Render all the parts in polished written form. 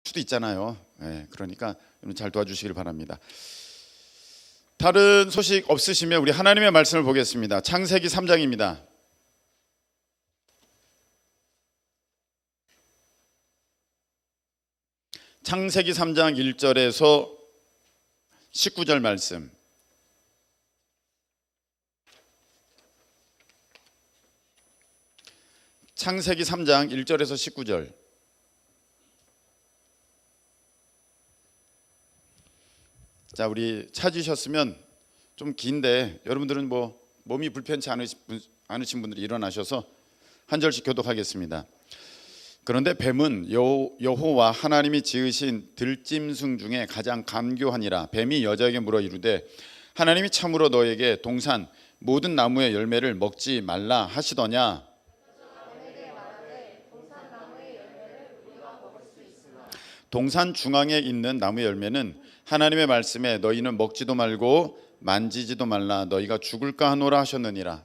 수도 있잖아요. 그러니까 여러분 잘 도와주시길 바랍니다. 다른 소식 없으시면 우리 하나님의 말씀을 보겠습니다. 창세기 3장입니다. 창세기 3장 1절에서 19절 말씀. 창세기 3장 1절에서 19절. 자, 우리 찾으셨으면 좀 긴데 여러분들은 뭐 몸이 불편치 않으신 분들이 일어나셔서 한 절씩 교독하겠습니다. 그런데 뱀은 여호와 하나님이 지으신 들짐승 중에 가장 간교하니라. 뱀이 여자에게 물어 이르되 하나님이 참으로 너에게 동산 모든 나무의 열매를 먹지 말라 하시더냐. 동산 중앙에 있는 나무의 열매는 하나님의 말씀에 너희는 먹지도 말고 만지지도 말라 너희가 죽을까 하노라 하셨느니라.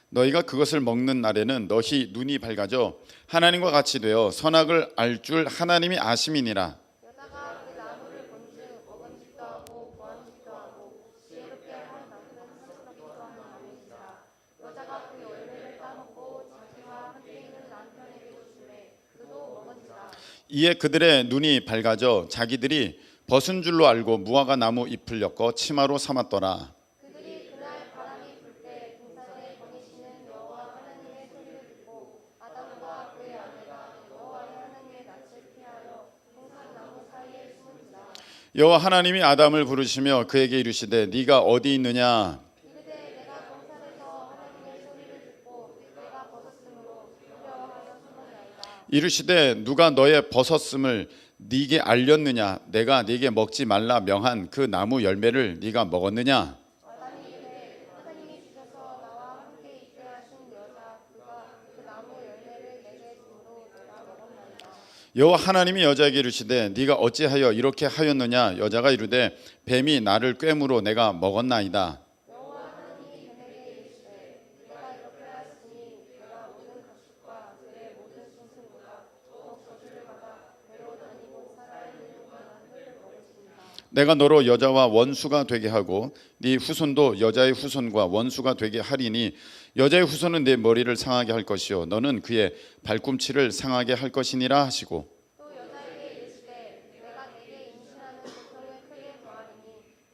너희가 그것을 먹는 날에는 너희 눈이 밝아져 하나님과 같이 되어 선악을 알 줄 하나님이 아심이니라. 여자가 그 나무를 본즉 먹음직도 하고 보암직도 하고 지혜롭게 할 나무는 스스럽기도 하는 나무이니라. 여자가 그 열매를 따먹고 자기와 함께 있는 남편에게 주매 그도 먹은지라. 이에 그들의 눈이 밝아져 자기들이 벗은 줄로 알고 무화과 나무 잎을 엮어 치마로 삼았더라. 그들이 그날 바람이 불 때 동산에 거니시는 여호와 하나님의 소리를 듣고 아담과 그의 아내가 여호와 하나님의 낯을 피하여 동산 나무 사이에 숨은지라. 여호와 하나님이 아담을 부르시며 그에게 이르시되 네가 어디 있느냐. 이르되 내가 동산에서 하나님의 소리를 듣고 내가 벗었으므로 두려워하여 숨었나이다. 이르시되 누가 너의 벗었음을 네게 알렸느냐. 내가 네게 먹지 말라 명한 그 나무 열매를 네가 먹었느냐. 아담이 이르되 하나님이 주셔서 나와 함께 있게 하신 여자 그가 그 나무 열매를 내게 주므로 내가 먹었나이다. 여호와 하나님이 여자에게 이르시되 네가 어찌하여 이렇게 하였느냐. 여자가 이르되 뱀이 나를 꿰므로 내가 먹었나이다. 여호와 하나님이 뱀에게 이르시되 내가 이렇게 하였으니 내가 모든 가축과 들의 모든 짐승보다 더욱 저주를 받아 배로 다니고 살아있는 동안 흙을 먹을지니라. 내가 너로 여자와 원수가 되게 하고 네 후손도 여자의 후손과 원수가 되게 하리니 여자의 후손은 내 머리를 상하게 할 것이요 너는 그의 발꿈치를 상하게 할 것이니라 하시고 또 여자에게 이르시되 내가 내게 임신하는 고통을 크게 더하리니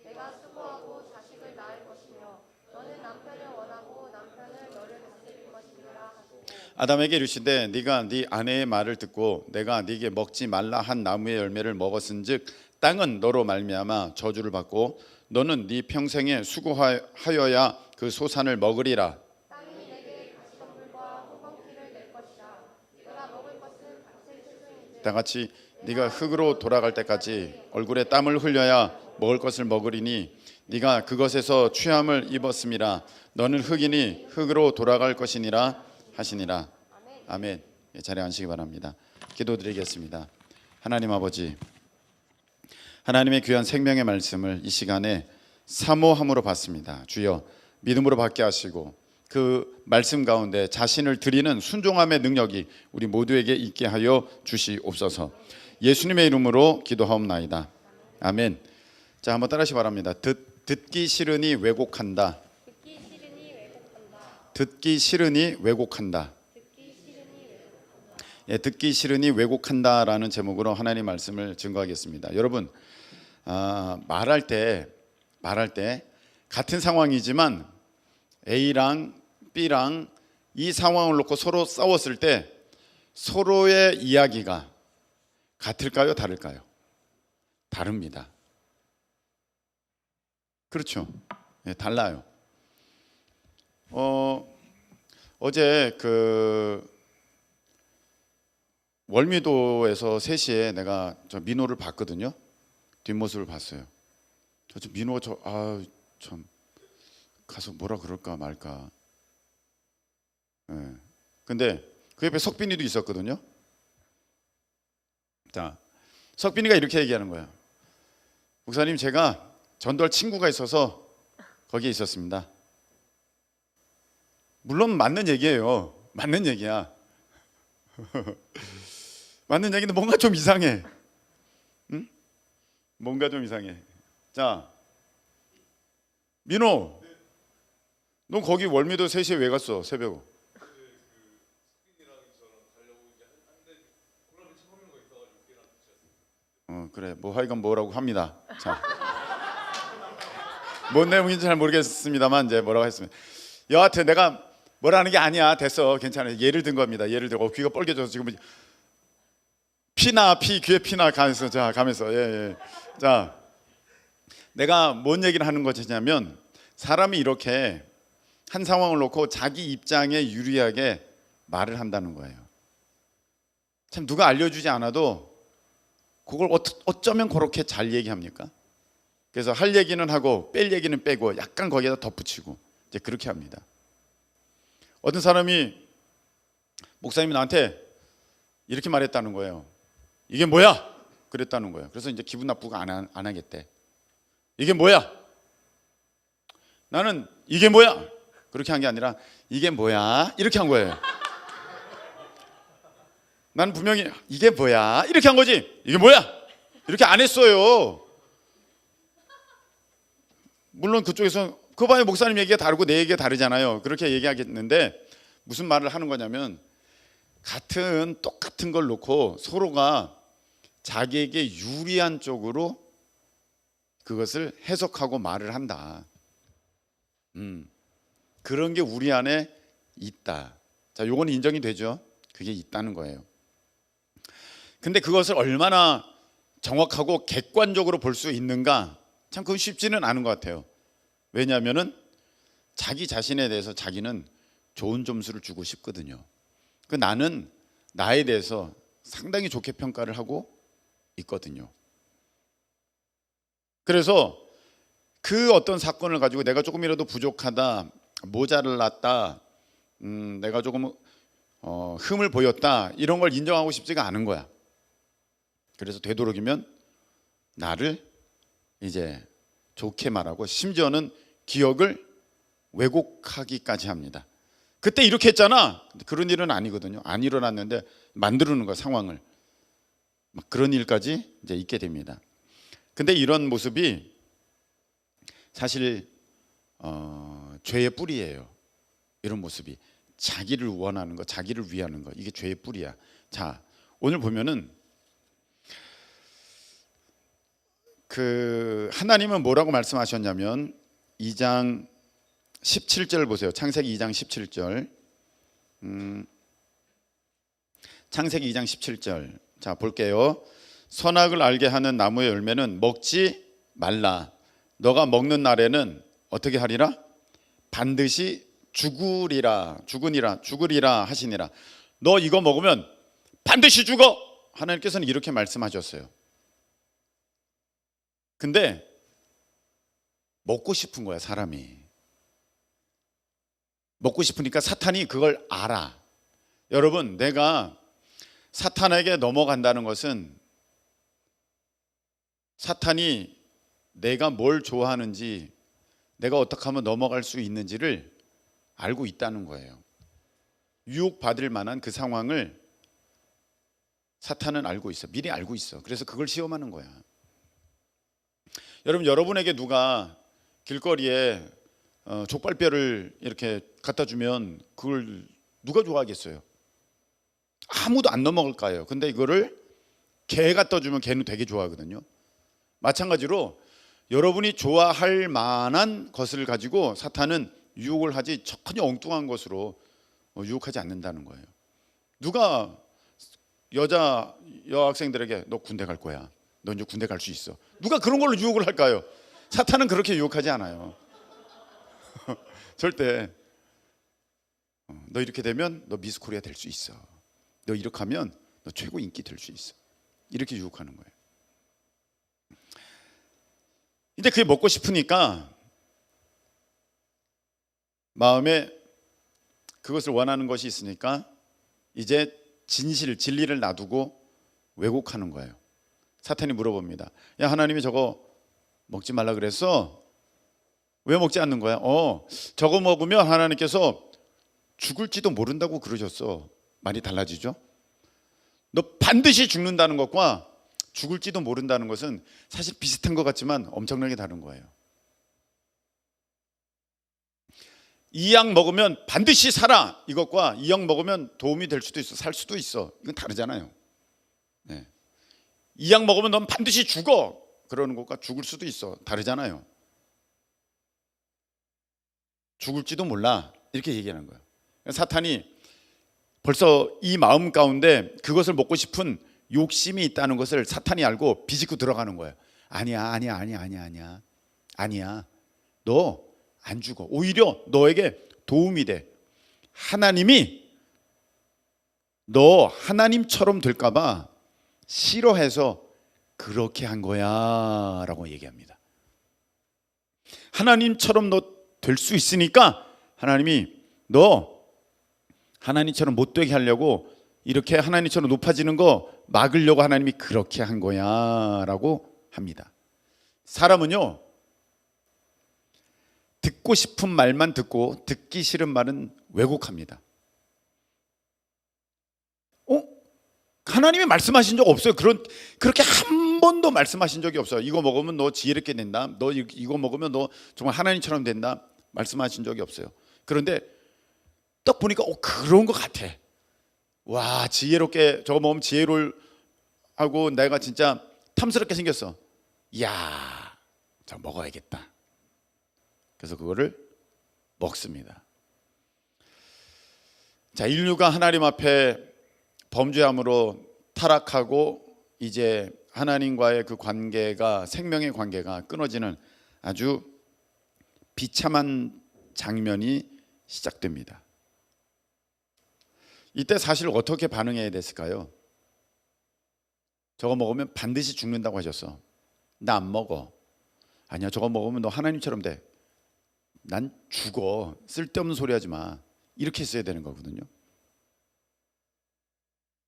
내가 수고하고 자식을 낳을 것이며 너는 남편을 원하고 남편을 너를 다스릴 것이니라 하시고 아담에게 이르시되 네가 네 아내의 말을 듣고 내가 네게 먹지 말라 한 나무의 열매를 먹었은즉 땅은 너로 말미암아 저주를 받고 너는 네 평생에 수고하여야 그 소산을 먹으리라. 땅이 내게 가시덤불과 호성키를 낼 것이라. 내가 먹을 것은 밭의 채소인지 다 같이 네가 흙으로 돌아갈 때까지 얼굴에 땀을 흘려야 먹을 것을 먹으리니 네가 그것에서 취함을 입었음이라. 너는 흙이니 흙으로 돌아갈 것이니라 하시니라. 아멘. 자리에 앉으시기 바랍니다. 기도드리겠습니다. 하나님 아버지, 하나님의 귀한 생명의 말씀을 이 시간에 사모함으로 받습니다. 주여 믿음으로 받게 하시고 그 말씀 가운데 자신을 드리는 순종함의 능력이 우리 모두에게 있게 하여 주시옵소서. 예수님의 이름으로 기도하옵나이다. 아멘. 자, 한번 따라하시기 바랍니다. 듣기 싫으니 왜곡한다. 듣기 싫으니 왜곡한다. 듣기 싫으니 왜곡한다. 듣기 싫으니 왜곡한다. 예, 듣기 싫으니 왜곡한다라는 제목으로 하나님 말씀을 증거하겠습니다. 여러분, 말할 때 같은 상황이지만 A랑 B랑 이 상황을 놓고 서로 싸웠을 때 서로의 이야기가 같을까요? 다를까요? 다릅니다. 그렇죠? 네, 달라요. 어제 월미도에서 3시에 내가 저 민호를 봤거든요. 뒷모습을 봤어요. 저 민호가 참 가서 뭐라 그럴까 말까. 근데 그 옆에 석빈이도 있었거든요. 자, 석빈이가 이렇게 얘기하는 거예요. 목사님, 제가 전도할 친구가 있어서 거기에 있었습니다. 물론 맞는 얘기예요. 맞는 얘기야. 맞는 얘기인데 뭔가 좀 이상해. 응? 뭔가 좀 이상해. 자, 민호, 너 거기 월미도 3시에 왜 갔어? 새벽. 그래. 뭐 하여간 뭐라고 합니다. 자, 뭔 내용인지 잘 모르겠습니다만 이제 뭐라고 했습니다. 여하튼 내가 뭐라는 게 아니야. 됐어. 괜찮아. 예를 든 겁니다. 예를 들고 귀가 뻘개져서 지금 피 귀에 피나 가면서 자 가면서 예. 자, 내가 뭔 얘기를 하는 것이냐면 사람이 이렇게 한 상황을 놓고 자기 입장에 유리하게 말을 한다는 거예요. 참 누가 알려주지 않아도 그걸 어쩌면 그렇게 잘 얘기합니까? 그래서 할 얘기는 하고 뺄 얘기는 빼고 약간 거기에다 덧붙이고 이제 그렇게 합니다. 어떤 사람이 목사님이 나한테 이렇게 말했다는 거예요. 이게 뭐야? 그랬다는 거예요. 그래서 이제 기분 나쁘고 안 하겠대. 이게 뭐야? 나는 이게 뭐야? 그렇게 한 게 아니라 이게 뭐야? 이렇게 한 거예요. 나는 분명히 이게 뭐야? 이렇게 한 거지. 이게 뭐야? 이렇게 안 했어요. 물론 그쪽에서 그 봐요, 목사님 얘기가 다르고 내 얘기가 다르잖아요. 그렇게 얘기하겠는데 무슨 말을 하는 거냐면 똑같은 걸 놓고 서로가 자기에게 유리한 쪽으로 그것을 해석하고 말을 한다. 그런 게 우리 안에 있다. 자, 요건 인정이 되죠. 그게 있다는 거예요. 근데 그것을 얼마나 정확하고 객관적으로 볼 수 있는가? 참 그건 쉽지는 않은 것 같아요. 왜냐하면은 자기 자신에 대해서 자기는 좋은 점수를 주고 싶거든요. 그 나는 나에 대해서 상당히 좋게 평가를 하고 있거든요. 그래서 그 어떤 사건을 가지고 내가 조금이라도 부족하다, 모자랐다, 내가 조금 흠을 보였다 이런 걸 인정하고 싶지가 않은 거야. 그래서 되도록이면 나를 이제 좋게 말하고 심지어는 기억을 왜곡하기까지 합니다. 그때 이렇게 했잖아. 그런 일은 아니거든요. 안 일어났는데 만드는 거야, 상황을. 막 그런 일까지 이제 있게 됩니다. 근데 이런 모습이 사실 죄의 뿌리예요. 이런 모습이 자기를 원하는 거, 자기를 위하는 거, 이게 죄의 뿌리야. 자, 오늘 보면은 그 하나님은 뭐라고 말씀하셨냐면 2장 17절 보세요. 창세기 2장 17절. 창세기 2장 17절. 자, 볼게요. 선악을 알게 하는 나무의 열매는 먹지 말라. 너가 먹는 날에는 어떻게 하리라? 반드시 죽으리라 하시니라. 너 이거 먹으면 반드시 죽어. 하나님께서는 이렇게 말씀하셨어요. 근데 먹고 싶은 거야, 사람이. 먹고 싶으니까 사탄이 그걸 알아. 여러분, 내가 사탄에게 넘어간다는 것은 사탄이 내가 뭘 좋아하는지, 내가 어떻게 하면 넘어갈 수 있는지를 알고 있다는 거예요. 유혹받을 만한 그 상황을 사탄은 알고 있어. 미리 알고 있어. 그래서 그걸 시험하는 거야. 여러분, 여러분에게 누가 길거리에 족발뼈를 이렇게 갖다 주면 그걸 누가 좋아하겠어요? 아무도 안 넘어갈까요? 근데 이거를 개 갖다 주면 개는 되게 좋아하거든요. 마찬가지로 여러분이 좋아할 만한 것을 가지고 사탄은 유혹을 하지 전혀 엉뚱한 것으로 유혹하지 않는다는 거예요. 누가 여학생들에게 너 군대 갈 거야, 너 이제 군대 갈 수 있어, 누가 그런 걸로 유혹을 할까요? 사탄은 그렇게 유혹하지 않아요. 절대. 너 이렇게 되면 너 미스 코리아 될 수 있어, 너 이렇게 하면 너 최고 인기 될 수 있어, 이렇게 유혹하는 거예요. 근데 그게 먹고 싶으니까 마음에 그것을 원하는 것이 있으니까 이제 진리를 놔두고 왜곡하는 거예요. 사탄이 물어봅니다. 야, 하나님이 저거 먹지 말라 그랬어? 왜 먹지 않는 거야? 저거 먹으면 하나님께서 죽을지도 모른다고 그러셨어. 말이 달라지죠? 너 반드시 죽는다는 것과 죽을지도 모른다는 것은 사실 비슷한 것 같지만 엄청나게 다른 거예요. 이 약 먹으면 반드시 살아, 이것과 이 약 먹으면 도움이 될 수도 있어, 살 수도 있어, 이건 다르잖아요. 네. 이 약 먹으면 넌 반드시 죽어, 그러는 것과 죽을 수도 있어, 다르잖아요. 죽을지도 몰라, 이렇게 얘기하는 거예요. 사탄이 벌써 이 마음 가운데 그것을 먹고 싶은 욕심이 있다는 것을 사탄이 알고 비집고 들어가는 거예요. 아니야, 너 안 죽어. 오히려 너에게 도움이 돼. 하나님이 너 하나님처럼 될까 봐 싫어해서 그렇게 한 거야 라고 얘기합니다. 하나님처럼 너 될 수 있으니까 하나님이 너 하나님처럼 못 되게 하려고, 이렇게 하나님처럼 높아지는 거 막으려고 하나님이 그렇게 한 거야 라고 합니다. 사람은요, 듣고 싶은 말만 듣고 듣기 싫은 말은 왜곡합니다. 하나님이 말씀하신 적 없어요. 그렇게 한 번도 말씀하신 적이 없어요. 이거 먹으면 너 지혜롭게 된다, 너 이거 먹으면 너 정말 하나님처럼 된다, 말씀하신 적이 없어요. 그런데 딱 보니까 그런 것 같아. 와, 지혜롭게 저거 먹으면 지혜로울 하고 내가 진짜 탐스럽게 생겼어. 이야, 저 먹어야겠다. 그래서 그거를 먹습니다. 자, 인류가 하나님 앞에 범죄함으로 타락하고 이제 하나님과의 그 관계가, 생명의 관계가 끊어지는 아주 비참한 장면이 시작됩니다. 이때 사실 어떻게 반응해야 됐을까요? 저거 먹으면 반드시 죽는다고 하셨어. 나 안 먹어. 아니야, 저거 먹으면 너 하나님처럼 돼. 난 죽어. 쓸데없는 소리 하지 마. 이렇게 했어야 되는 거거든요.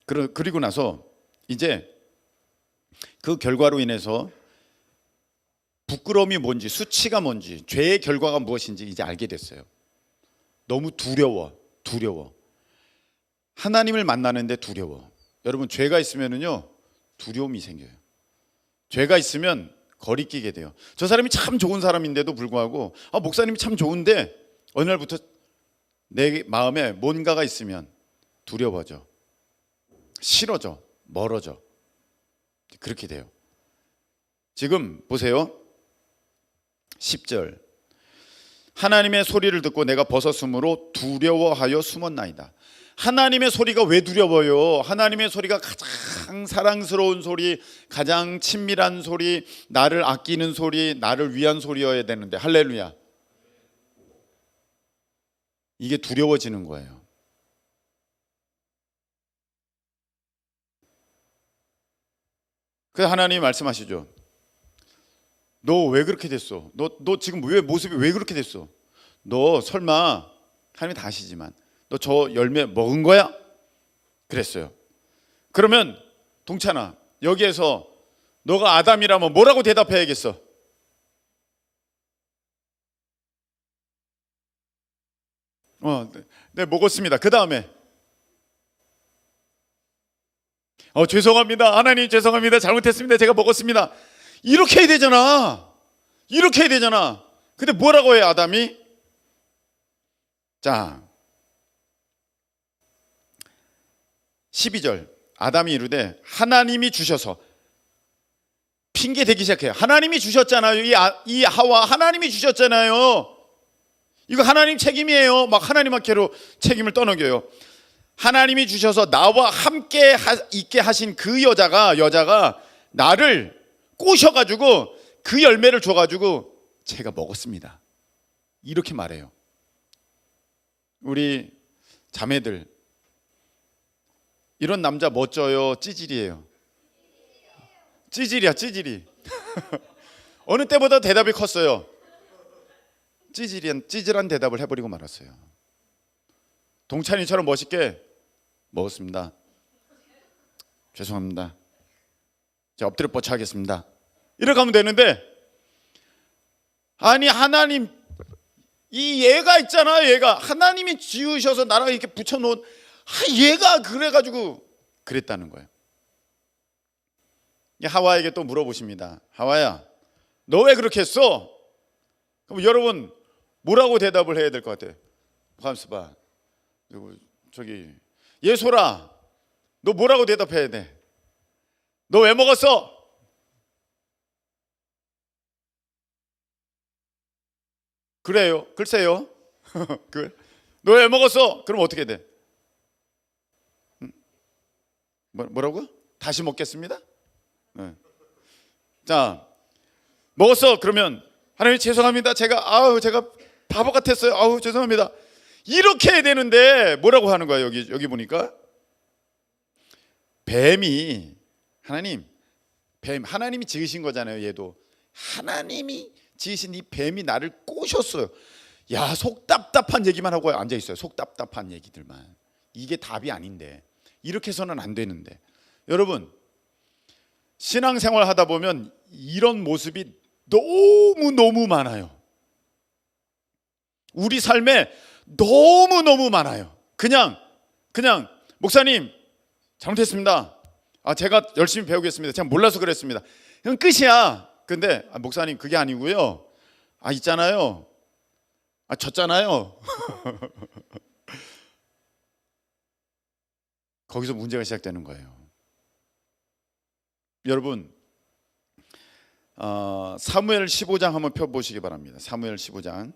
그리고 나서 이제 그 결과로 인해서 부끄러움이 뭔지, 수치가 뭔지, 죄의 결과가 무엇인지 이제 알게 됐어요. 너무 두려워. 하나님을 만나는데 두려워. 여러분, 죄가 있으면은요, 두려움이 생겨요. 죄가 있으면 거리끼게 돼요. 저 사람이 참 좋은 사람인데도 불구하고, 목사님이 참 좋은데 어느 날부터 내 마음에 뭔가가 있으면 두려워져, 싫어져, 멀어져. 그렇게 돼요. 지금 보세요. 10절. 하나님의 소리를 듣고 내가 벗었으므로 두려워하여 숨었나이다. 하나님의 소리가 왜 두려워요? 하나님의 소리가 가장 사랑스러운 소리, 가장 친밀한 소리, 나를 아끼는 소리, 나를 위한 소리여야 되는데, 할렐루야. 이게 두려워지는 거예요. 그래서 하나님이 말씀하시죠. 너 왜 그렇게 됐어? 너 지금 왜 모습이 왜 그렇게 됐어? 너 설마, 하나님이 다 아시지만, 너 저 열매 먹은 거야? 그랬어요. 그러면 동찬아, 여기에서 너가 아담이라면 뭐라고 대답해야겠어? 네, 먹었습니다. 그 다음에 죄송합니다. 하나님 죄송합니다. 잘못했습니다. 제가 먹었습니다. 이렇게 해야 되잖아. 근데 뭐라고 해요, 아담이? 자, 12절. 아담이 이르되 하나님이 주셔서, 핑계 대기 시작해요. 하나님이 주셨잖아요. 이 하와 하나님이 주셨잖아요. 이거 하나님 책임이에요. 막 하나님께로 책임을 떠넘겨요. 하나님이 주셔서 나와 함께 있게 하신 그 여자가 나를 꼬셔가지고 그 열매를 줘가지고 제가 먹었습니다. 이렇게 말해요. 우리 자매들, 이런 남자 멋져요, 찌질이에요? 찌질이. 어느 때보다 대답이 컸어요. 찌질한 대답을 해버리고 말았어요. 동찬이처럼 멋있게 먹었습니다. 죄송합니다. 제가 엎드려 뻗쳐 하겠습니다. 이렇게 하면 되는데, 아니 하나님, 이 얘가 있잖아. 얘가 하나님이 지으셔서 나랑 이렇게 붙여놓은 얘가 그래가지고 그랬다는 거예요. 하와에게 또 물어보십니다. 하와야, 너 왜 그렇게 했어? 그럼 여러분 뭐라고 대답을 해야 될 것 같아요? 가만있어 봐. 저기 예솔아, 너 뭐라고 대답해야 돼? 너 왜 먹었어? 그래요. 글쎄요. 너 왜 먹었어? 그럼 어떻게 돼? 뭐라고? 다시 먹겠습니다. 네. 자, 먹었어. 그러면 하나님 죄송합니다. 제가 바보 같았어요. 죄송합니다. 이렇게 해야 되는데 뭐라고 하는 거야? 여기 보니까 뱀이 하나님이 지으신 거잖아요. 얘도 하나님이 지으신 이 뱀이 나를 꼬셨어요. 야, 속 답답한 얘기만 하고 앉아 있어요. 속 답답한 얘기들만. 이게 답이 아닌데, 이렇게 해서는 안 되는데. 여러분, 신앙생활 하다 보면 이런 모습이 너무 많아요. 우리 삶에 너무 많아요. 그냥 목사님 잘못했습니다. 제가 열심히 배우겠습니다. 제가 몰라서 그랬습니다. 그냥 끝이야. 근데 목사님 그게 아니고요. 있잖아요. 졌잖아요. 거기서 문제가 시작되는 거예요. 여러분, 사무엘 15장 한번 펴보시기 바랍니다. 사무엘 15장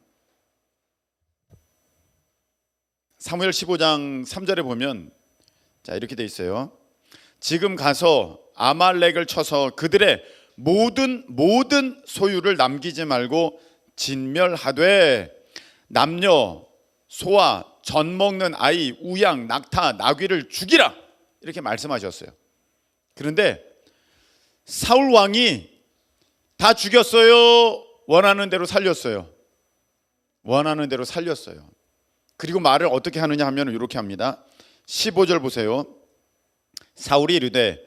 3절에 보면 이렇게 돼 있어요. 지금 가서 아말렉을 쳐서 그들의 모든 소유를 남기지 말고 진멸하되 남녀 소와 젖 먹는 아이 우양 낙타 나귀를 죽이라, 이렇게 말씀하셨어요. 그런데 사울 왕이 다 죽였어요? 원하는 대로 살렸어요? 원하는 대로 살렸어요. 그리고 말을 어떻게 하느냐 하면 이렇게 합니다. 15절 보세요. 사울이 이르되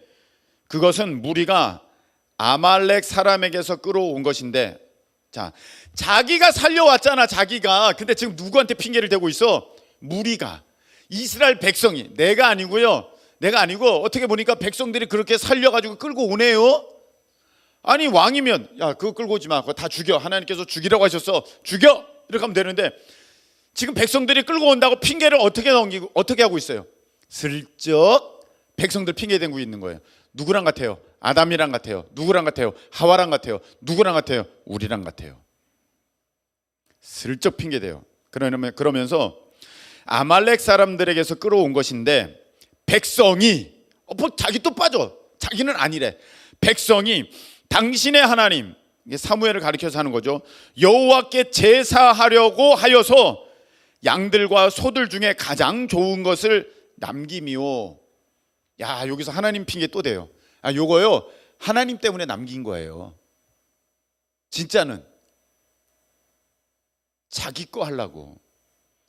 그것은 무리가 아말렉 사람에게서 끌어온 것인데, 자기가 살려왔잖아, 자기가. 근데 지금 누구한테 핑계를 대고 있어? 무리가, 이스라엘 백성이. 내가 아니고 어떻게 보니까 백성들이 그렇게 살려가지고 끌고 오네요. 아니, 왕이면 그거 끌고 오지 마, 그거 다 죽여. 하나님께서 죽이라고 하셨어, 죽여, 이렇게 하면 되는데 지금 백성들이 끌고 온다고 핑계를 어떻게 하고 있어요? 슬쩍 백성들 핑계 대고 있는 거예요. 누구랑 같아요? 아담이랑 같아요. 누구랑 같아요? 하와랑 같아요. 누구랑 같아요? 우리랑 같아요. 슬쩍 핑계대요. 그러면서 아말렉 사람들에게서 끌어온 것인데 백성이 자기 또 빠져. 자기는 아니래. 백성이 당신의 하나님, 사무엘을 가리켜서 하는 거죠, 여호와께 제사하려고 하여서 양들과 소들 중에 가장 좋은 것을 남김이요. 여기서 하나님 핑계 또 대요. 요거요, 하나님 때문에 남긴 거예요. 진짜는 자기 거 하려고.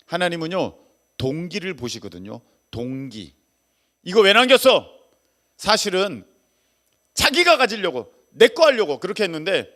하나님은요, 동기를 보시거든요. 동기. 이거 왜 남겼어? 사실은 자기가 가지려고, 내 거 하려고 그렇게 했는데,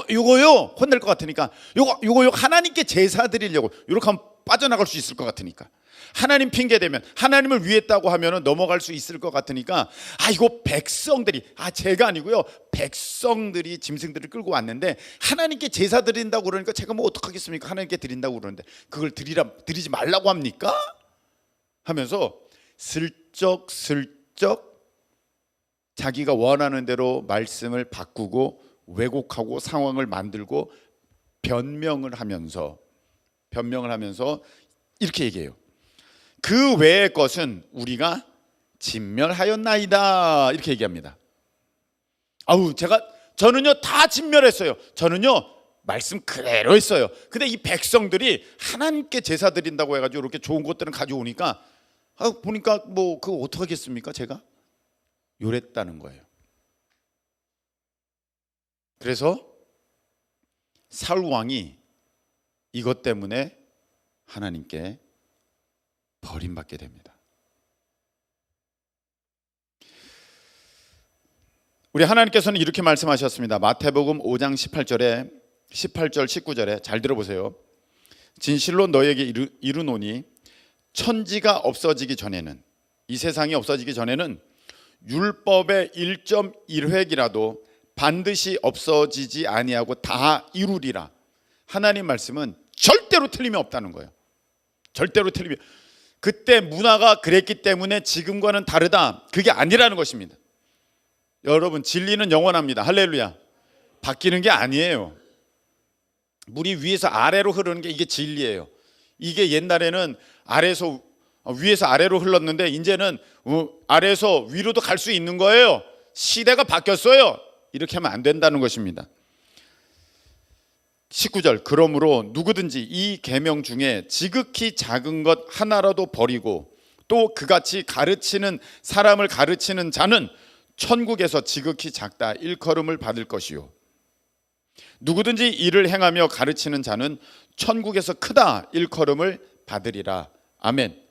요거요 혼낼 것 같으니까 요거 하나님께 제사 드리려고, 이렇게 하면 빠져나갈 수 있을 것 같으니까, 하나님 핑계 대면, 하나님을 위했다고 하면은 넘어갈 수 있을 것 같으니까, 이거 백성들이, 제가 아니고요, 백성들이 짐승들을 끌고 왔는데 하나님께 제사 드린다고 그러니까 제가 뭐 어떡하겠습니까? 하나님께 드린다고 그러는데 그걸 드리지 말라고 합니까? 하면서 슬쩍 자기가 원하는 대로 말씀을 바꾸고 왜곡하고 상황을 만들고 변명을 하면서 이렇게 얘기해요. 그 외의 것은 우리가 진멸하였나이다, 이렇게 얘기합니다. 저는요 다 진멸했어요. 저는요 말씀 그대로 했어요. 근데 이 백성들이 하나님께 제사 드린다고 해가지고 이렇게 좋은 것들은 가져오니까 보니까 뭐 그거 어떡하겠습니까? 제가 요랬다는 거예요. 그래서 사울 왕이 이것 때문에 하나님께 버림받게 됩니다. 우리 하나님께서는 이렇게 말씀하셨습니다. 마태복음 5장 18절 19절에 잘 들어보세요. 진실로 너에게 이르노니 천지가 없어지기 전에는, 이 세상이 없어지기 전에는 율법의 1.1획이라도 반드시 없어지지 아니하고 다 이루리라. 하나님 말씀은 절대로 틀림이 없다는 거예요. 절대로 틀림이. 그때 문화가 그랬기 때문에 지금과는 다르다, 그게 아니라는 것입니다. 여러분, 진리는 영원합니다. 할렐루야. 바뀌는 게 아니에요. 물이 위에서 아래로 흐르는 게 이게 진리예요. 이게 옛날에는 위에서 아래로 흘렀는데 이제는 아래에서 위로도 갈 수 있는 거예요. 시대가 바뀌었어요. 이렇게 하면 안 된다는 것입니다. 19절, 그러므로 누구든지 이 계명 중에 지극히 작은 것 하나라도 버리고 또 그같이 가르치는 사람을 가르치는 자는 천국에서 지극히 작다 일컬음을 받을 것이요, 누구든지 이를 행하며 가르치는 자는 천국에서 크다 일컬음을 받으리라. 아멘.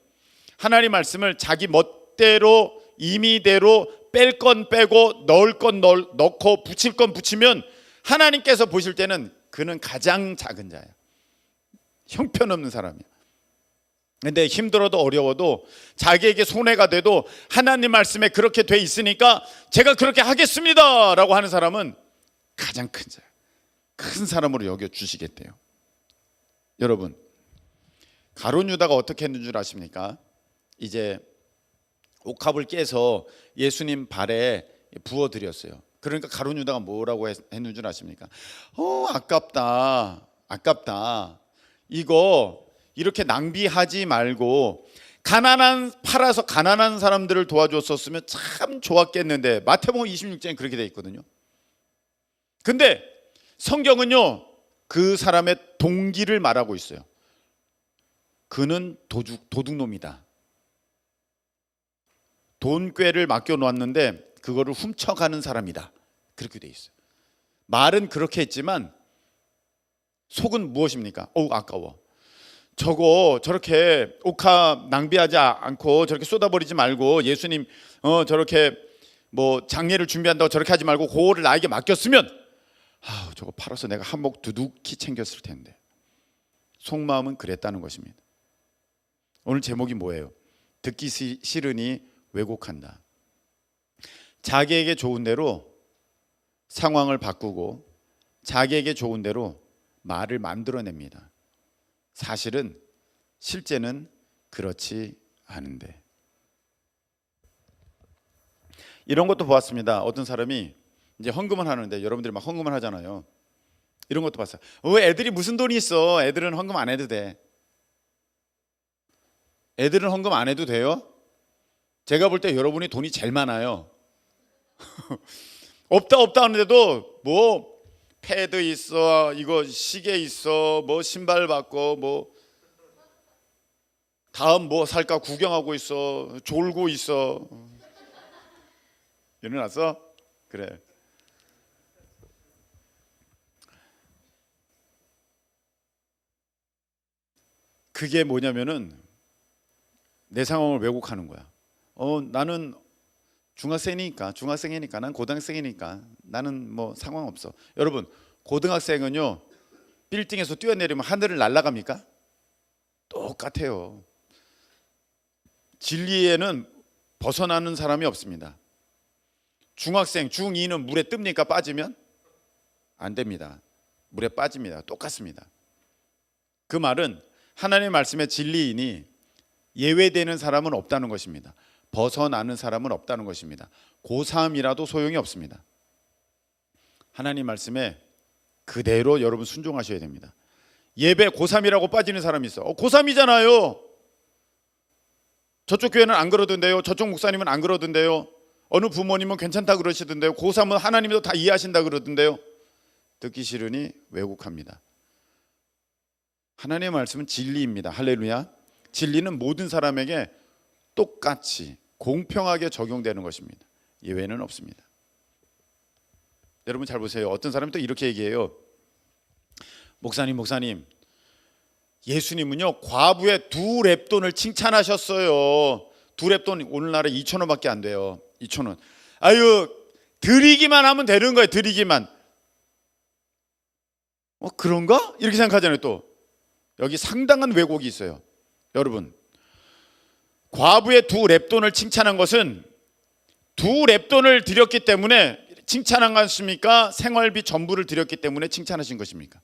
하나님 말씀을 자기 멋대로 임의대로 뺄 건 빼고 넣을 건 넣고 붙일 건 붙이면 하나님께서 보실 때는 그는 가장 작은 자예요. 형편없는 사람이야. 근데 힘들어도 어려워도 자기에게 손해가 돼도 하나님 말씀에 그렇게 돼 있으니까 제가 그렇게 하겠습니다 라고 하는 사람은 가장 큰 자예요. 큰 사람으로 여겨주시겠대요. 여러분, 가룟 유다가 어떻게 했는 줄 아십니까? 이제 옥합을 깨서 예수님 발에 부어드렸어요. 그러니까 가룟 유다가 뭐라고 했는 줄 아십니까? 아깝다. 이거 이렇게 낭비하지 말고 팔아서 가난한 사람들을 도와줬었으면 참 좋았겠는데. 마태복음 26장에 그렇게 돼 있거든요. 근데 성경은요, 그 사람의 동기를 말하고 있어요. 그는 도둑놈이다. 돈꾀를 맡겨놓았는데 그거를 훔쳐가는 사람이다. 그렇게 돼 있어요. 말은 그렇게 했지만 속은 무엇입니까? 아까워. 저거 저렇게 옥합 낭비하지 않고 저렇게 쏟아버리지 말고 예수님 저렇게 뭐 장례를 준비한다고 저렇게 하지 말고 그거를 나에게 맡겼으면 저거 팔아서 내가 한몫 두둑히 챙겼을 텐데. 속마음은 그랬다는 것입니다. 오늘 제목이 뭐예요? 듣기 싫으니 왜곡한다. 자기에게 좋은 대로 상황을 바꾸고 자기에게 좋은 대로 말을 만들어냅니다. 사실은 실제는 그렇지 않은데. 이런 것도 보았습니다. 어떤 사람이 이제 헌금을 하는데, 여러분들이 막 헌금을 하잖아요. 이런 것도 봤어요. 애들이 무슨 돈이 있어? 애들은 헌금 안 해도 돼. 애들은 헌금 안 해도 돼요? 제가 볼 때 여러분이 돈이 제일 많아요. 없다 하는데도 뭐 패드 있어, 이거 시계 있어, 뭐 신발 받고, 뭐 다음 뭐 살까 구경하고 있어, 졸고 있어. 일어났어? 그래. 그게 뭐냐면은 내 상황을 왜곡하는 거야. 나는 중학생이니까 난 고등학생이니까 나는 뭐 상관없어. 여러분, 고등학생은요 빌딩에서 뛰어내리면 하늘을 날아갑니까? 똑같아요. 진리에는 벗어나는 사람이 없습니다. 중학생, 중2는 물에 뜹니까? 빠지면? 안 됩니다. 물에 빠집니다. 똑같습니다. 그 말은 하나님의 말씀의 진리이니 예외되는 사람은 없다는 것입니다. 벗어나는 사람은 없다는 것입니다. 고3이라도 소용이 없습니다. 하나님 말씀에 그대로 여러분 순종하셔야 됩니다. 예배 고3이라고 빠지는 사람이 있어. 고3이잖아요. 저쪽 교회는 안 그러던데요. 저쪽 목사님은 안 그러던데요. 어느 부모님은 괜찮다 그러시던데요. 고3은 하나님도 다 이해하신다 그러던데요. 듣기 싫으니 왜곡합니다. 하나님의 말씀은 진리입니다. 할렐루야. 진리는 모든 사람에게 똑같이 공평하게 적용되는 것입니다. 예외는 없습니다. 여러분 잘 보세요. 어떤 사람이 또 이렇게 얘기해요. 목사님, 예수님은요 과부의 2렙돈을 칭찬하셨어요. 2렙돈 오늘날에 2,000원밖에 안 돼요. 2,000원. 아유, 드리기만 하면 되는 거예요. 드리기만. 그런가? 이렇게 생각하잖아요. 또 여기 상당한 왜곡이 있어요. 여러분, 과부의 두 렙돈을 칭찬한 것은 두 렙돈을 드렸기 때문에 칭찬한 것입니까? 생활비 전부를 드렸기 때문에 칭찬하신 것입니까?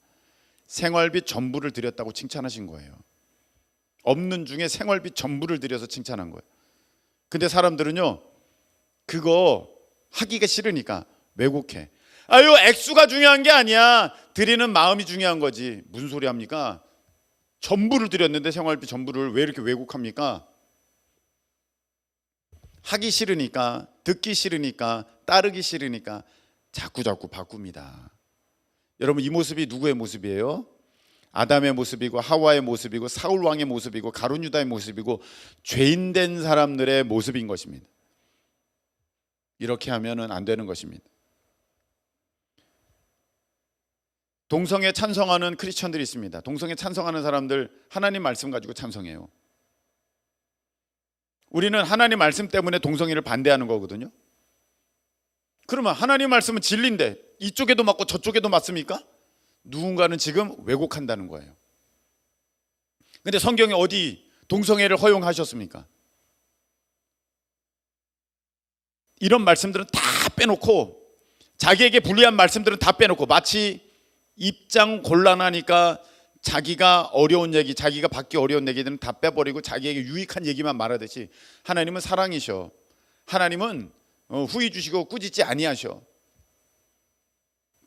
생활비 전부를 드렸다고 칭찬하신 거예요. 없는 중에 생활비 전부를 드려서 칭찬한 거예요. 근데 사람들은요, 그거 하기가 싫으니까 왜곡해. 아유, 액수가 중요한 게 아니야. 드리는 마음이 중요한 거지. 무슨 소리 합니까? 전부를 드렸는데 생활비 전부를 왜 이렇게 왜곡합니까? 하기 싫으니까, 듣기 싫으니까, 따르기 싫으니까 자꾸 바꿉니다. 여러분, 이 모습이 누구의 모습이에요? 아담의 모습이고 하와의 모습이고 사울 왕의 모습이고 가룟 유다의 모습이고 죄인된 사람들의 모습인 것입니다. 이렇게 하면은 안 되는 것입니다. 동성애 찬성하는 크리스천들이 있습니다. 동성애 찬성하는 사람들 하나님 말씀 가지고 찬성해요. 우리는 하나님 말씀 때문에 동성애를 반대하는 거거든요. 그러면 하나님 말씀은 진리인데 이쪽에도 맞고 저쪽에도 맞습니까? 누군가는 지금 왜곡한다는 거예요. 근데 성경에 어디 동성애를 허용하셨습니까? 이런 말씀들은 다 빼놓고, 자기에게 불리한 말씀들은 다 빼놓고, 마치 입장 곤란하니까 자기가 어려운 얘기, 자기가 받기 어려운 얘기들은 다 빼버리고 자기에게 유익한 얘기만 말하듯이, 하나님은 사랑이셔, 하나님은 후히 주시고 꾸짖지 아니하셔,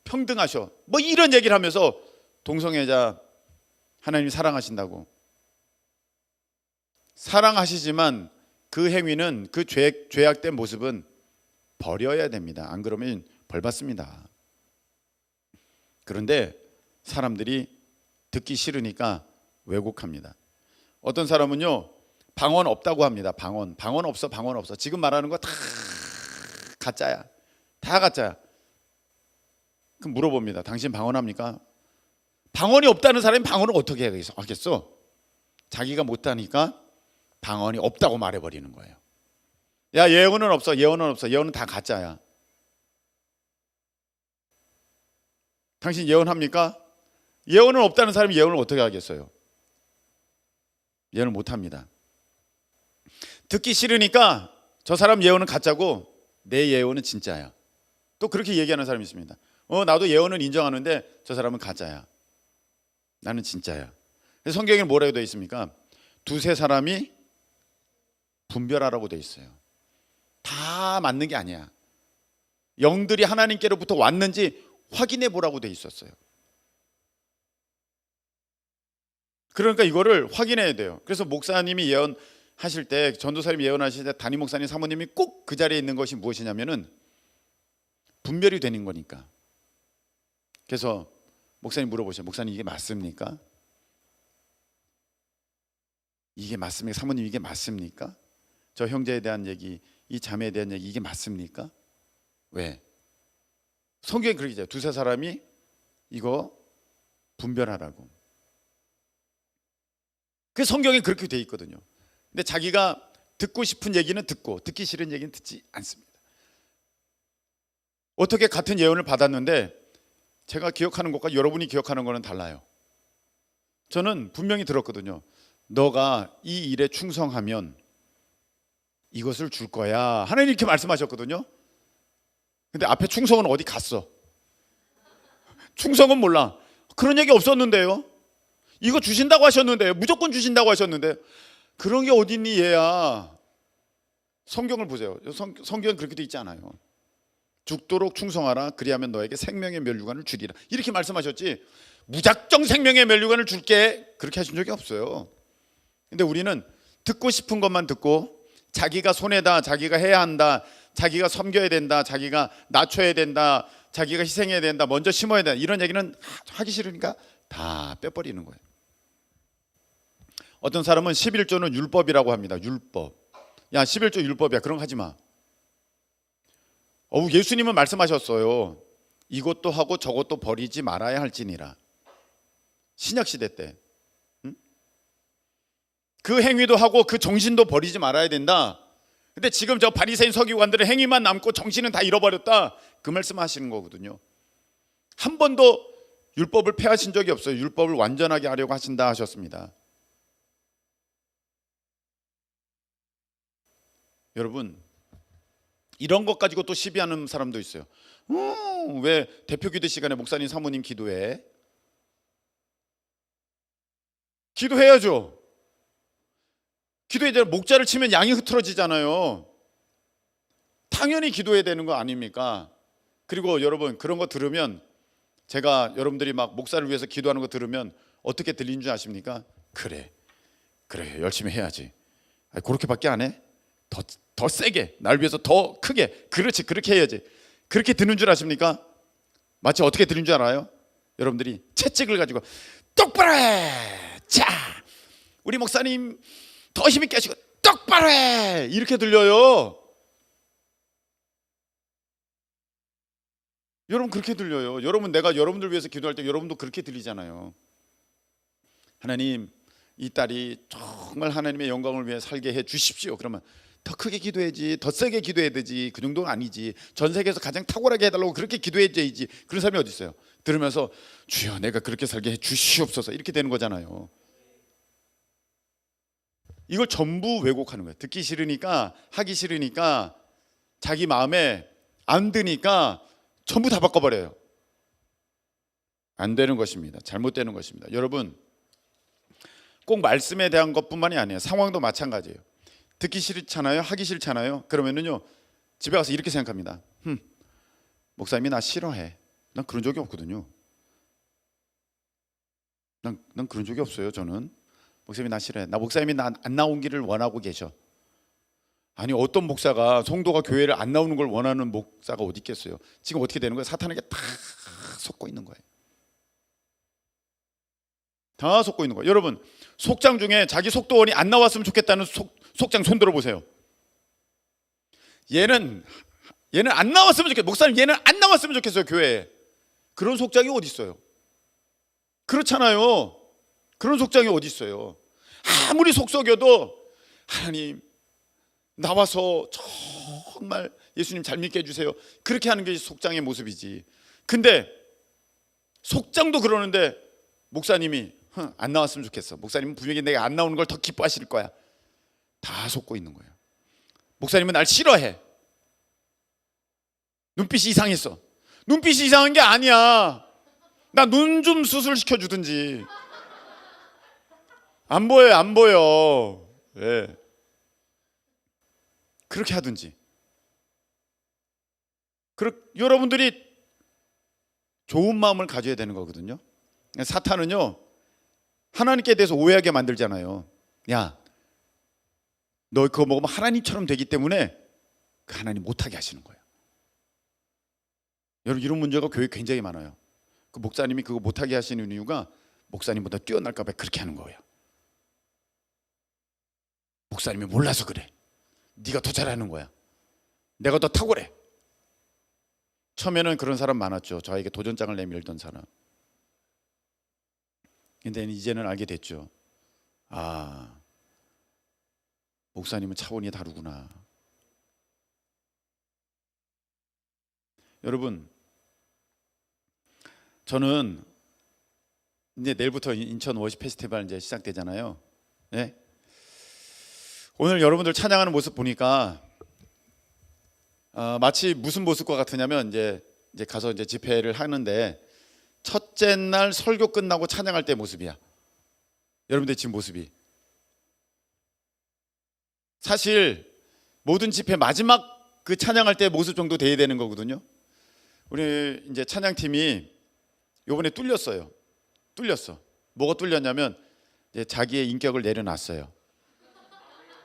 평등하셔, 뭐 이런 얘기를 하면서 동성애자 하나님이 사랑하신다고, 사랑하시지만 그 행위는, 그 죄악된 모습은 버려야 됩니다. 안 그러면 벌 받습니다. 그런데 사람들이 듣기 싫으니까 왜곡합니다. 어떤 사람은요, 방언 없다고 합니다. 방언 없어. 지금 말하는 거 다 가짜야. 다 가짜야. 그럼 물어봅니다. 당신 방언합니까? 방언이 없다는 사람이 방언을 어떻게 하겠어? 자기가 못하니까 방언이 없다고 말해버리는 거예요. 야, 예언은 없어. 예언은 다 가짜야. 당신 예언합니까? 예언은 없다는 사람이 예언을 어떻게 하겠어요? 예언을 못합니다. 듣기 싫으니까 저 사람 예언은 가짜고 내 예언은 진짜야. 또 그렇게 얘기하는 사람이 있습니다. 나도 예언은 인정하는데 저 사람은 가짜야. 나는 진짜야. 그래서 성경에 뭐라고 되어 있습니까? 두세 사람이 분별하라고 되어 있어요. 다 맞는 게 아니야. 영들이 하나님께로부터 왔는지 확인해 보라고 되어 있었어요. 그러니까 이거를 확인해야 돼요. 그래서 목사님이 예언하실 때, 전도사님이 예언하실 때 담임 목사님, 사모님이 꼭 그 자리에 있는 것이 무엇이냐면은 분별이 되는 거니까. 그래서 목사님 물어보셔요. 목사님, 이게 맞습니까? 이게 맞습니까? 사모님, 이게 맞습니까? 저 형제에 대한 얘기, 이 자매에 대한 얘기, 이게 맞습니까? 왜? 성경에 그렇게 있잖아요. 두세 사람이 이거 분별하라고. 그 성경에 그렇게 돼 있거든요. 근데 자기가 듣고 싶은 얘기는 듣고 듣기 싫은 얘기는 듣지 않습니다. 어떻게 같은 예언을 받았는데 제가 기억하는 것과 여러분이 기억하는 거는 달라요. 저는 분명히 들었거든요. 너가 이 일에 충성하면 이것을 줄 거야, 하나님 이렇게 말씀하셨거든요. 근데 앞에 충성은 어디 갔어? 충성은 몰라. 그런 얘기 없었는데요. 이거 주신다고 하셨는데, 무조건 주신다고 하셨는데, 그런 게 어딨니 얘야. 성경을 보세요. 성경은 그렇게 돼 있지 않아요. 죽도록 충성하라, 그리하면 너에게 생명의 면류관을 주리라, 이렇게 말씀하셨지 무작정 생명의 면류관을 줄게 그렇게 하신 적이 없어요. 근데 우리는 듣고 싶은 것만 듣고, 자기가 손해다, 자기가 해야 한다, 자기가 섬겨야 된다, 자기가 낮춰야 된다, 자기가 희생해야 된다, 먼저 심어야 된다, 이런 얘기는 하기 싫으니까 다 빼버리는 거예요. 어떤 사람은 11조는 율법이라고 합니다. 율법. 야, 11조 율법이야, 그런 거 하지 마. 예수님은 말씀하셨어요. 이것도 하고 저것도 버리지 말아야 할지니라. 신약시대 때. 그 행위도 하고 그 정신도 버리지 말아야 된다. 근데 지금 저 바리새인 서기관들의 행위만 남고 정신은 다 잃어버렸다, 그 말씀하시는 거거든요. 한 번도 율법을 폐하신 적이 없어요. 율법을 완전하게 하려고 하신다 하셨습니다. 여러분, 이런 것 가지고 또 시비하는 사람도 있어요. 왜 대표 기도 시간에 목사님 사모님 기도해? 기도해야죠. 기도해야 목자를 치면 양이 흐트러지잖아요. 당연히 기도해야 되는 거 아닙니까? 그리고 여러분, 그런 거 들으면, 제가 여러분들이 막 목사를 위해서 기도하는 거 들으면 어떻게 들리는 줄 아십니까? 그래 열심히 해야지. 아니, 그렇게밖에 안 해? 더 세게, 날 위해서 더 크게, 그렇지, 그렇게 해야지. 그렇게 듣는 줄 아십니까? 마치 어떻게 들리는 줄 알아요? 여러분들이 채찍을 가지고 똑바로 해! 자, 우리 목사님 더 힘있게 하시고 똑바로 해! 이렇게 들려요. 여러분, 그렇게 들려요. 여러분, 내가 여러분들 위해서 기도할 때 여러분도 그렇게 들리잖아요. 하나님, 이 딸이 정말 하나님의 영광을 위해 살게 해 주십시오. 그러면 더 크게 기도해야지, 더 세게 기도해야 되지. 그 정도는 아니지. 전 세계에서 가장 탁월하게 해달라고 그렇게 기도해야지. 그런 사람이 어디 있어요? 들으면서 주여, 내가 그렇게 살게 해 주시옵소서, 이렇게 되는 거잖아요. 이걸 전부 왜곡하는 거예요. 듣기 싫으니까, 하기 싫으니까, 자기 마음에 안 드니까 전부 다 바꿔버려요. 안 되는 것입니다. 잘못되는 것입니다. 여러분, 꼭 말씀에 대한 것뿐만이 아니에요. 상황도 마찬가지예요. 듣기 싫잖아요, 하기 싫잖아요. 그러면은요, 집에 가서 이렇게 생각합니다. 목사님이 나 싫어해. 난 그런 적이 없거든요. 난 그런 적이 없어요. 저는 목사님이 나 싫어해. 목사님이 나 안 나오기를 원하고 계셔. 아니, 어떤 목사가, 성도가 교회를 안 나오는 걸 원하는 목사가 어디 있겠어요? 지금 어떻게 되는 거예요? 사탄에게 다 속고 있는 거예요. 다 속고 있는 거예요. 여러분, 속장 중에 자기 속도원이 안 나왔으면 좋겠다는 속장 손 들어보세요. 얘는 안 나왔으면 좋겠어요. 목사님, 얘는 안 나왔으면 좋겠어요, 교회에. 그런 속장이 어디 있어요? 그렇잖아요. 그런 속장이 어디 있어요? 아무리 속썩여도 하나님, 나와서 정말 예수님 잘 믿게 해주세요, 그렇게 하는 게 속장의 모습이지. 근데 속장도 그러는데 목사님이 안 나왔으면 좋겠어. 목사님은 분명히 내가 안 나오는 걸 더 기뻐하실 거야. 다 속고 있는 거예요. 목사님은 날 싫어해. 눈빛이 이상했어. 눈빛이 이상한 게 아니야. 나 눈 좀 수술시켜 주든지. 안 보여요, 안 보여. 네. 그렇게 하든지. 여러분들이 좋은 마음을 가져야 되는 거거든요. 사탄은요, 하나님께 대해서 오해하게 만들잖아요. 야, 너 그거 먹으면 하나님처럼 되기 때문에 그 하나님 못하게 하시는 거예요. 여러분, 이런 문제가 교회에 굉장히 많아요. 그 목사님이 그거 못하게 하시는 이유가 목사님보다 뛰어날까 봐 그렇게 하는 거예요. 목사님이 몰라서 그래. 네가 더 잘하는 거야. 내가 더 탁월해. 처음에는 그런 사람 많았죠. 저에게 도전장을 내밀던 사람. 근데 이제는 알게 됐죠. 아, 목사님은 차원이 다르구나. 여러분, 저는 이제 내일부터 인천 워십 페스티벌 이제 시작되잖아요. 네? 오늘 여러분들 찬양하는 모습 보니까 마치 무슨 모습과 같으냐면 이제 가서 이제 집회를 하는데 첫째 날 설교 끝나고 찬양할 때 모습이야. 여러분들 지금 모습이. 사실 모든 집회 마지막 그 찬양할 때 모습 정도 돼야 되는 거거든요. 우리 이제 찬양팀이 요번에 뚫렸어요. 뭐가 뚫렸냐면 이제 자기의 인격을 내려놨어요.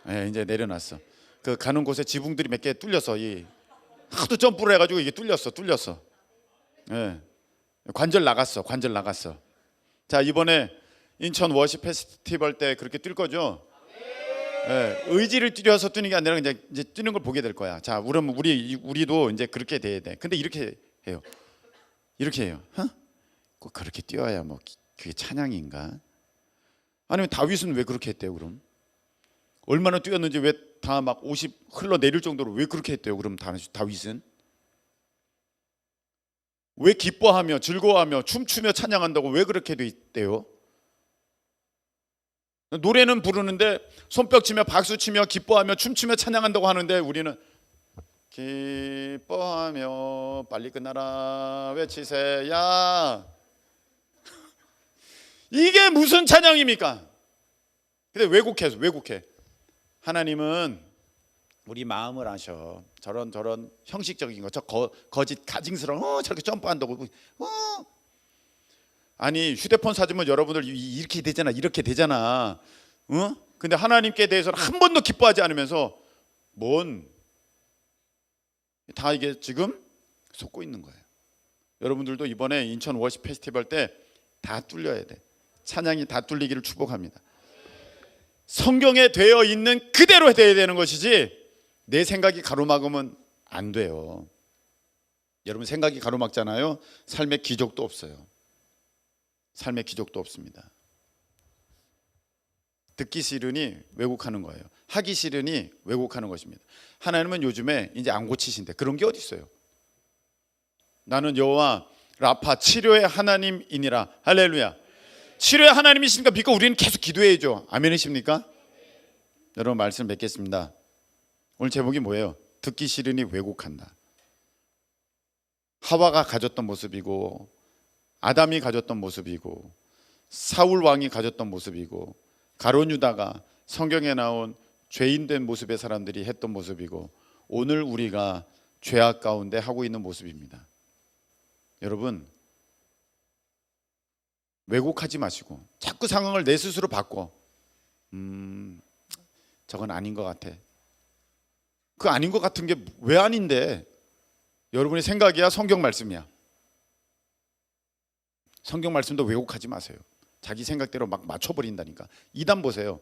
네, 이제 내려놨어. 그 가는 곳에 지붕들이 몇 개 뚫려서 하도 점프를 해가지고 이게 뚫렸어. 네. 관절 나갔어. 자, 이번에 인천 워십 페스티벌 때 그렇게 뛸 거죠? 네, 의지를 뛰어서 뛰는 게 아니라 이제 뛰는 걸 보게 될 거야. 자, 우리도 이제 그렇게 돼야 돼. 근데 이렇게 해요. 꼭 그렇게 뛰어야 뭐 그게 찬양인가? 아니면 다윗은 왜 그렇게 했대요? 그럼 얼마나 뛰었는지 왜 다 막 옷이 흘러내릴 정도로 왜 그렇게 했대요? 그럼 다윗은 왜 기뻐하며 즐거워하며 춤추며 찬양한다고 왜 그렇게 돼 있대요? 노래는 부르는데 손뼉치며 박수치며 기뻐하며 춤추며 찬양한다고 하는데 우리는 기뻐하며 빨리 끝나라 외치세. 야, 이게 무슨 찬양입니까? 근데 왜곡해. 하나님은 우리 마음을 아셔. 저런 형식적인 거, 저 거짓 가증스러운 저렇게 점프한다고. 아니 휴대폰 사주면 여러분들 이렇게 되잖아. 근데 하나님께 대해서는 한 번도 기뻐하지 않으면서 다 이게 지금 속고 있는 거예요. 여러분들도 이번에 인천 워십 페스티벌 때 다 뚫려야 돼. 찬양이 다 뚫리기를 축복합니다. 성경에 되어 있는 그대로 돼야 되는 것이지 내 생각이 가로막으면 안 돼요. 여러분 생각이 가로막잖아요. 삶의 기적도 없어요. 삶의 기적도 없습니다. 듣기 싫으니 왜곡하는 거예요. 하기 싫으니 왜곡하는 것입니다. 하나님은 요즘에 이제 안 고치신대. 그런 게 어디 있어요? 나는 여호와 라파 치료의 하나님이니라. 할렐루야. 치료의 하나님이시니까 믿고 우리는 계속 기도해야죠. 아멘이십니까? 여러분 말씀 맺겠습니다. 오늘 제목이 뭐예요? 듣기 싫으니 왜곡한다. 하와가 가졌던 모습이고 아담이 가졌던 모습이고 사울 왕이 가졌던 모습이고 가룟 유다가 성경에 나온 죄인된 모습의 사람들이 했던 모습이고 오늘 우리가 죄악 가운데 하고 있는 모습입니다. 여러분 왜곡하지 마시고 자꾸 상황을 내 스스로 바꿔. 저건 아닌 것 같아. 그 아닌 것 같은 게 왜 아닌데? 여러분의 생각이야 성경 말씀이야? 성경 말씀도 왜곡하지 마세요. 자기 생각대로 막 맞춰버린다니까. 이단 보세요.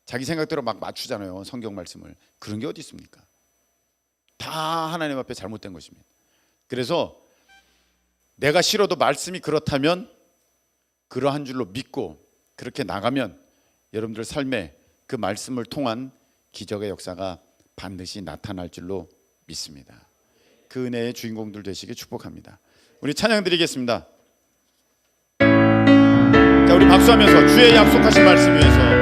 자기 생각대로 막 맞추잖아요. 성경 말씀을. 그런 게 어디 있습니까? 다 하나님 앞에 잘못된 것입니다. 그래서 내가 싫어도 말씀이 그렇다면 그러한 줄로 믿고 그렇게 나가면 여러분들 삶에 그 말씀을 통한 기적의 역사가 반드시 나타날 줄로 믿습니다. 그 은혜의 주인공들 되시길 축복합니다. 우리 찬양 드리겠습니다. 자, 우리 박수하면서 주의 약속하신 말씀 위해서